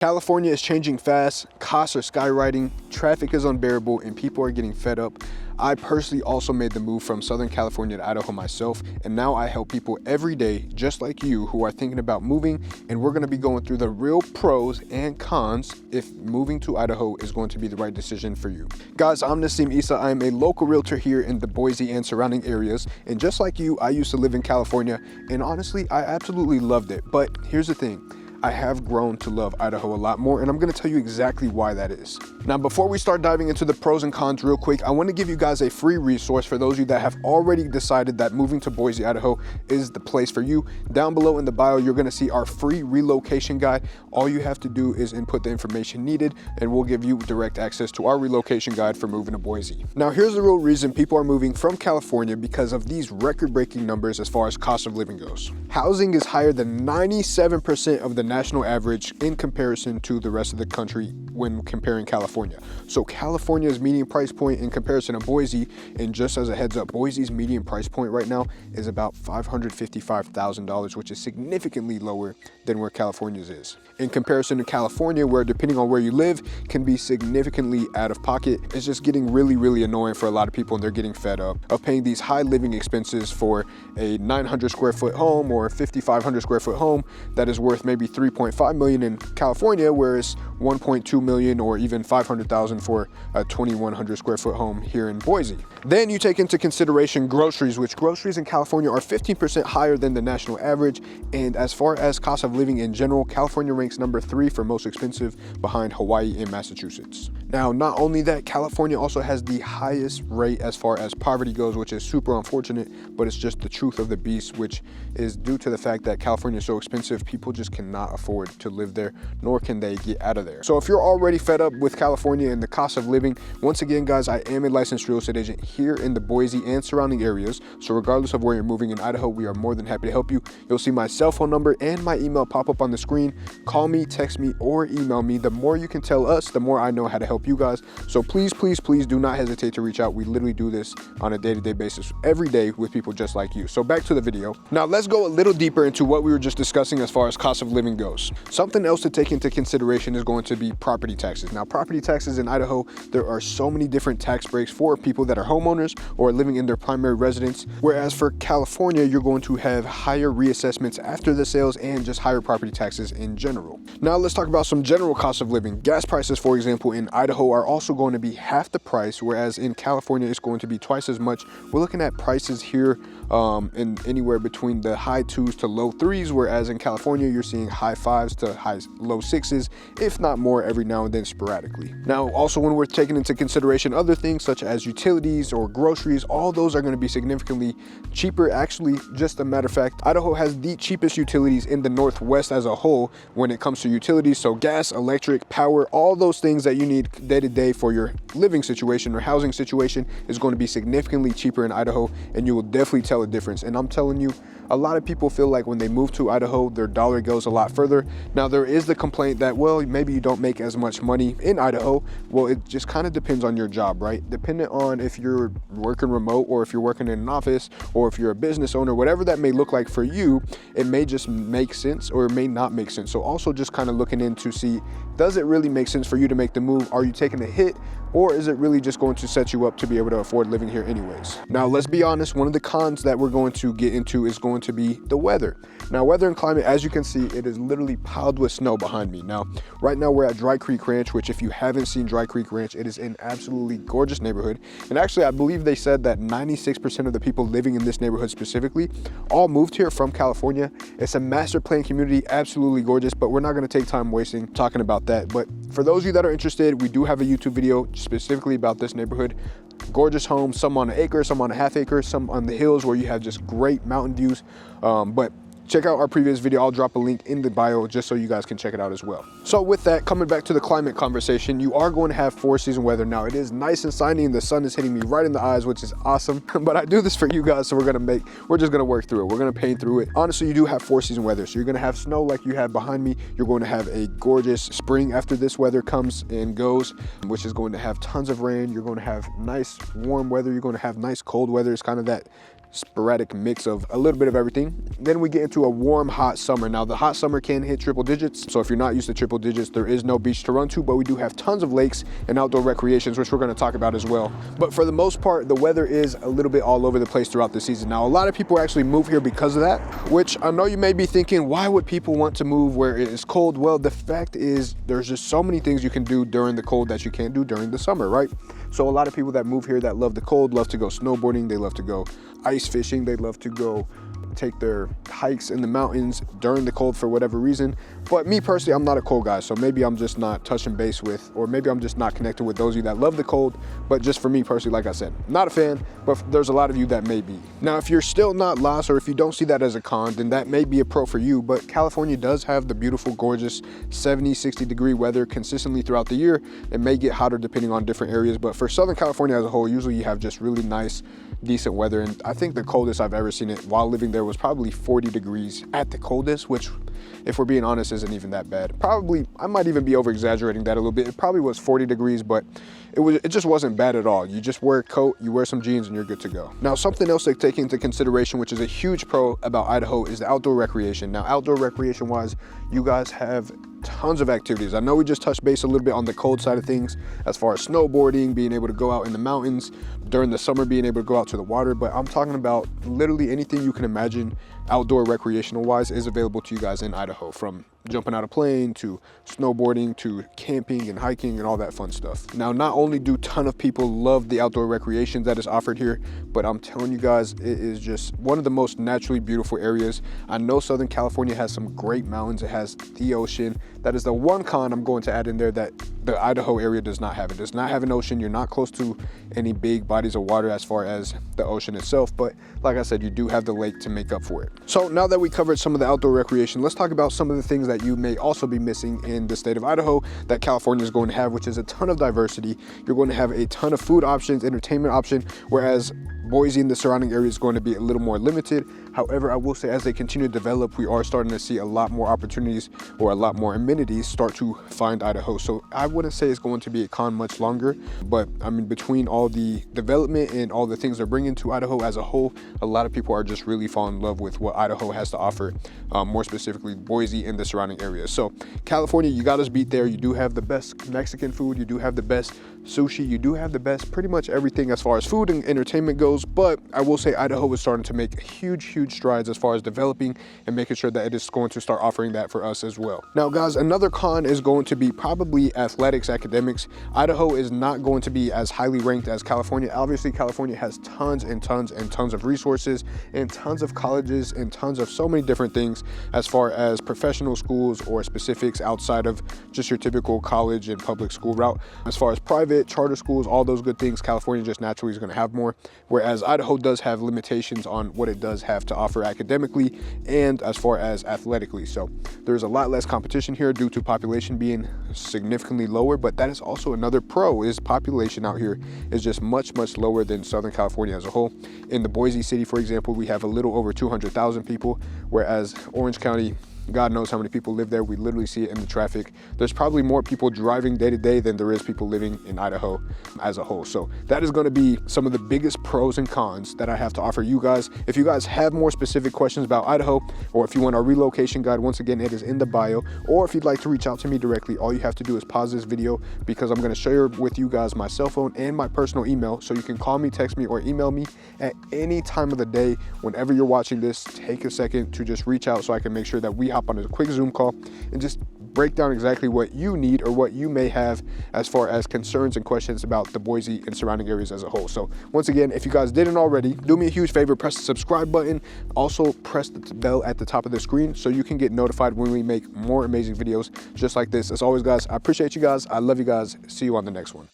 California is changing fast, costs are skyrocketing, traffic is unbearable, and people are getting fed up. I personally also made the move from Southern California to Idaho myself, and now I help people every day, just like you, who are thinking about moving, and we're gonna be going through the real pros and cons if moving to Idaho is going to be the right decision for you. Guys, I'm Naseem Eissa. I'm a local realtor here in the Boise and surrounding areas, and just like you, I used to live in California, and honestly, I absolutely loved it. But here's the thing. I have grown to love Idaho a lot more, and I'm gonna tell you exactly why that is. Now, before we start diving into the pros and cons real quick, I wanna give you guys a free resource for those of you that have already decided that moving to Boise, Idaho is the place for you. Down below in the bio, you're gonna see our free relocation guide. All you have to do is input the information needed, and we'll give you direct access to our relocation guide for moving to Boise. Now, here's the real reason people are moving from California: because of these record-breaking numbers as far as cost of living goes. Housing is higher than 97% of the national average in comparison to the rest of the country when comparing California. So California's median price point in comparison to Boise, and just as a heads up, Boise's median price point right now is about $555,000, which is significantly lower than where California's is. In comparison to California, where depending on where you live can be significantly out of pocket, it's just getting really annoying for a lot of people, and they're getting fed up of paying these high living expenses for a 900 square foot home or a 5,500 square foot home that is worth maybe 3.5 million in California, whereas 1.2 million or even 500,000 for a 2,100 square foot home here in Boise. Then you take into consideration groceries, which groceries in California are 15% higher than the national average. And as far as cost of living in general, California ranks number 3 for most expensive, behind Hawaii and Massachusetts. Now, not only that, California also has the highest rate as far as poverty goes, which is super unfortunate, but it's just the truth of the beast, which is due to the fact that California is so expensive, people just cannot afford to live there, nor can they get out of there. So if you're already fed up with California and the cost of living, once again, guys, I am a licensed real estate agent here in the Boise and surrounding areas. So regardless of where you're moving in Idaho, we are more than happy to help you. You'll see my cell phone number and my email pop up on the screen. Call me, text me, or email me. The more you can tell us, the more I know how to help you guys. So please do not hesitate to reach out. We literally do this on a day-to-day basis every day with people just like you. So back to the video. Now let's go a little deeper into what we were just discussing as far as cost of living goes. Something else to take into consideration is going to be property taxes. Now, property taxes in Idaho, there are so many different tax breaks for people that are homeowners or living in their primary residence, whereas for California, you're going to have higher reassessments after the sales and just higher property taxes in general. Now let's talk about some general cost of living. Gas prices, for example, in Idaho are also going to be half the price, whereas in California it's going to be twice as much. We're looking at prices here in anywhere between the high 2s to low 3s, whereas in California you're seeing high 5s to low 6s, if not more, every now and then sporadically. Now, also when we're taking into consideration other things such as utilities or groceries, all those are going to be significantly cheaper. Actually, just a matter of fact, Idaho has the cheapest utilities in the Northwest as a whole when it comes to utilities. So gas, electric, power, all those things that you need day to day for your living situation or housing situation is going to be significantly cheaper in Idaho, and you will definitely tell a difference. And I'm telling you, a lot of people feel like when they move to Idaho, their dollar goes a lot further. Now, there is the complaint that, well, maybe you don't make as much money in Idaho. Well, it just kind of depends on your job, right? Depending on if you're working remote or if you're working in an office or if you're a business owner, whatever that may look like for you, it may just make sense or it may not make sense. So also just kind of looking in to see, does it really make sense for you to make the move? Are you taking a hit, or is it really just going to set you up to be able to afford living here anyways? Now, let's be honest, one of the cons that we're going to get into is going to be the weather. Now, weather and climate, as you can see, it is literally piled with snow behind me. Now, right now we're at Dry Creek Ranch, which if you haven't seen Dry Creek Ranch, it is an absolutely gorgeous neighborhood. And actually, I believe they said that 96% of the people living in this neighborhood specifically all moved here from California. It's a master plan community, absolutely gorgeous, but we're not going to take time wasting talking about that. But for those of you that are interested, we do have a YouTube video specifically about this neighborhood. Gorgeous homes, some on an acre, some on a half acre, some on the hills where you have just great mountain views. But check out our previous video. I'll drop a link in the bio just so you guys can check it out as well. So with that, coming back to the climate conversation, you are going to have 4-season weather. Now, it is nice and sunny and the sun is hitting me right in the eyes, which is awesome. But I do this for you guys, so we're just gonna work through it. We're gonna paint through it. Honestly, you do have 4-season weather. So you're gonna have snow like you have behind me. You're going to have a gorgeous spring after this weather comes and goes, which is going to have tons of rain. You're going to have nice warm weather. You're going to have nice cold weather. It's kind of that sporadic mix of a little bit of everything. Then we get into a warm, hot summer. Now the hot summer can hit triple digits. So if you're not used to triple digits, there is no beach to run to, but we do have tons of lakes and outdoor recreations, which we're going to talk about as well. But for the most part, the weather is a little bit all over the place throughout the season. Now, a lot of people actually move here because of that, which I know you may be thinking, why would people want to move where it is cold? Well, the fact is there's just so many things you can do during the cold that you can't do during the summer, right? So a lot of people that move here that love the cold, love to go snowboarding, they love to go ice fishing, they love to go take their hikes in the mountains during the cold for whatever reason. But me personally, I'm not a cold guy, so maybe I'm just not touching base with, or maybe I'm just not connected with those of you that love the cold. But just for me personally, like I said, not a fan, but there's a lot of you that may be. Now, if you're still not lost, or if you don't see that as a con, then that may be a pro for you. But California does have the beautiful, gorgeous 70, 60 degree weather consistently throughout the year. It may get hotter depending on different areas, but for Southern California as a whole, usually you have just really nice, decent weather. And I think the coldest I've ever seen it while living there was probably 40 degrees at the coldest, which, if we're being honest, isn't even that bad. Probably, I might even be over exaggerating that a little bit. It probably was 40 degrees, but it just wasn't bad at all. You just wear a coat, you wear some jeans, and you're good to go. Now, something else to take into consideration, which is a huge pro about Idaho, is the outdoor recreation. Now, outdoor recreation wise, you guys have tons of activities. I know we just touched base a little bit on the cold side of things as far as snowboarding, being able to go out in the mountains during the summer, being able to go out to the water, but I'm talking about literally anything you can imagine outdoor recreational wise is available to you guys in Idaho, from jumping out of plane to snowboarding to camping and hiking and all that fun stuff. Now, not only do a ton of people love the outdoor recreation that is offered here, but I'm telling you guys, it is just one of the most naturally beautiful areas. I know Southern California has some great mountains. It has the ocean. That is the one con I'm going to add in there that the Idaho area does not have. It does not have an ocean. You're not close to any big bodies of water as far as the ocean itself, but like I said, you do have the lake to make up for it. So now that we covered some of the outdoor recreation, let's talk about some of the things that you may also be missing in the state of Idaho that California is going to have, which is a ton of diversity. You're going to have a ton of food options, entertainment options, whereas Boise and the surrounding area is going to be a little more limited. However, I will say as they continue to develop, we are starting to see a lot more opportunities or a lot more amenities start to find Idaho. So I wouldn't say it's going to be a con much longer, but I mean, between all the development and all the things they're bringing to Idaho as a whole, a lot of people are just really falling in love with what Idaho has to offer, more specifically Boise and the surrounding areas. So California, you got us beat there. You do have the best Mexican food. You do have the best sushi. You do have the best pretty much everything as far as food and entertainment goes. But I will say Idaho is starting to make huge strides as far as developing and making sure that it is going to start offering that for us as well. Now, guys, another con is going to be probably athletics, academics. Idaho is not going to be as highly ranked as California. Obviously, California has tons and tons and tons of resources and tons of colleges and tons of so many different things as far as professional schools or specifics outside of just your typical college and public school route. As far as private, charter schools, all those good things, California just naturally is going to have more, whereas Idaho does have limitations on what it does have to offer academically and as far as athletically. So there's a lot less competition here due to population being significantly lower, but that is also another pro, is population out here is just much lower than Southern California as a whole. In the Boise city, for example, we have a little over 200,000 people, whereas Orange County, God knows how many people live there. We literally see it in the traffic. There's probably more people driving day to day than there is people living in Idaho as a whole. So that is going to be some of the biggest pros and cons that I have to offer you guys. If you guys have more specific questions about Idaho, or if you want our relocation guide, once again, it is in the bio. Or if you'd like to reach out to me directly, all you have to do is pause this video, because I'm going to share with you guys my cell phone and my personal email, so you can call me, text me, or email me at any time of the day. Whenever you're watching this, take a second to just reach out so I can make sure that we hop on a quick Zoom call and just break down exactly what you need or what you may have as far as concerns and questions about the Boise and surrounding areas as a whole. So once again, if you guys didn't already, do me a huge favor, press the subscribe button. Also press the bell at the top of the screen so you can get notified when we make more amazing videos just like this. As always, guys, I appreciate you guys. I love you guys. See you on the next one.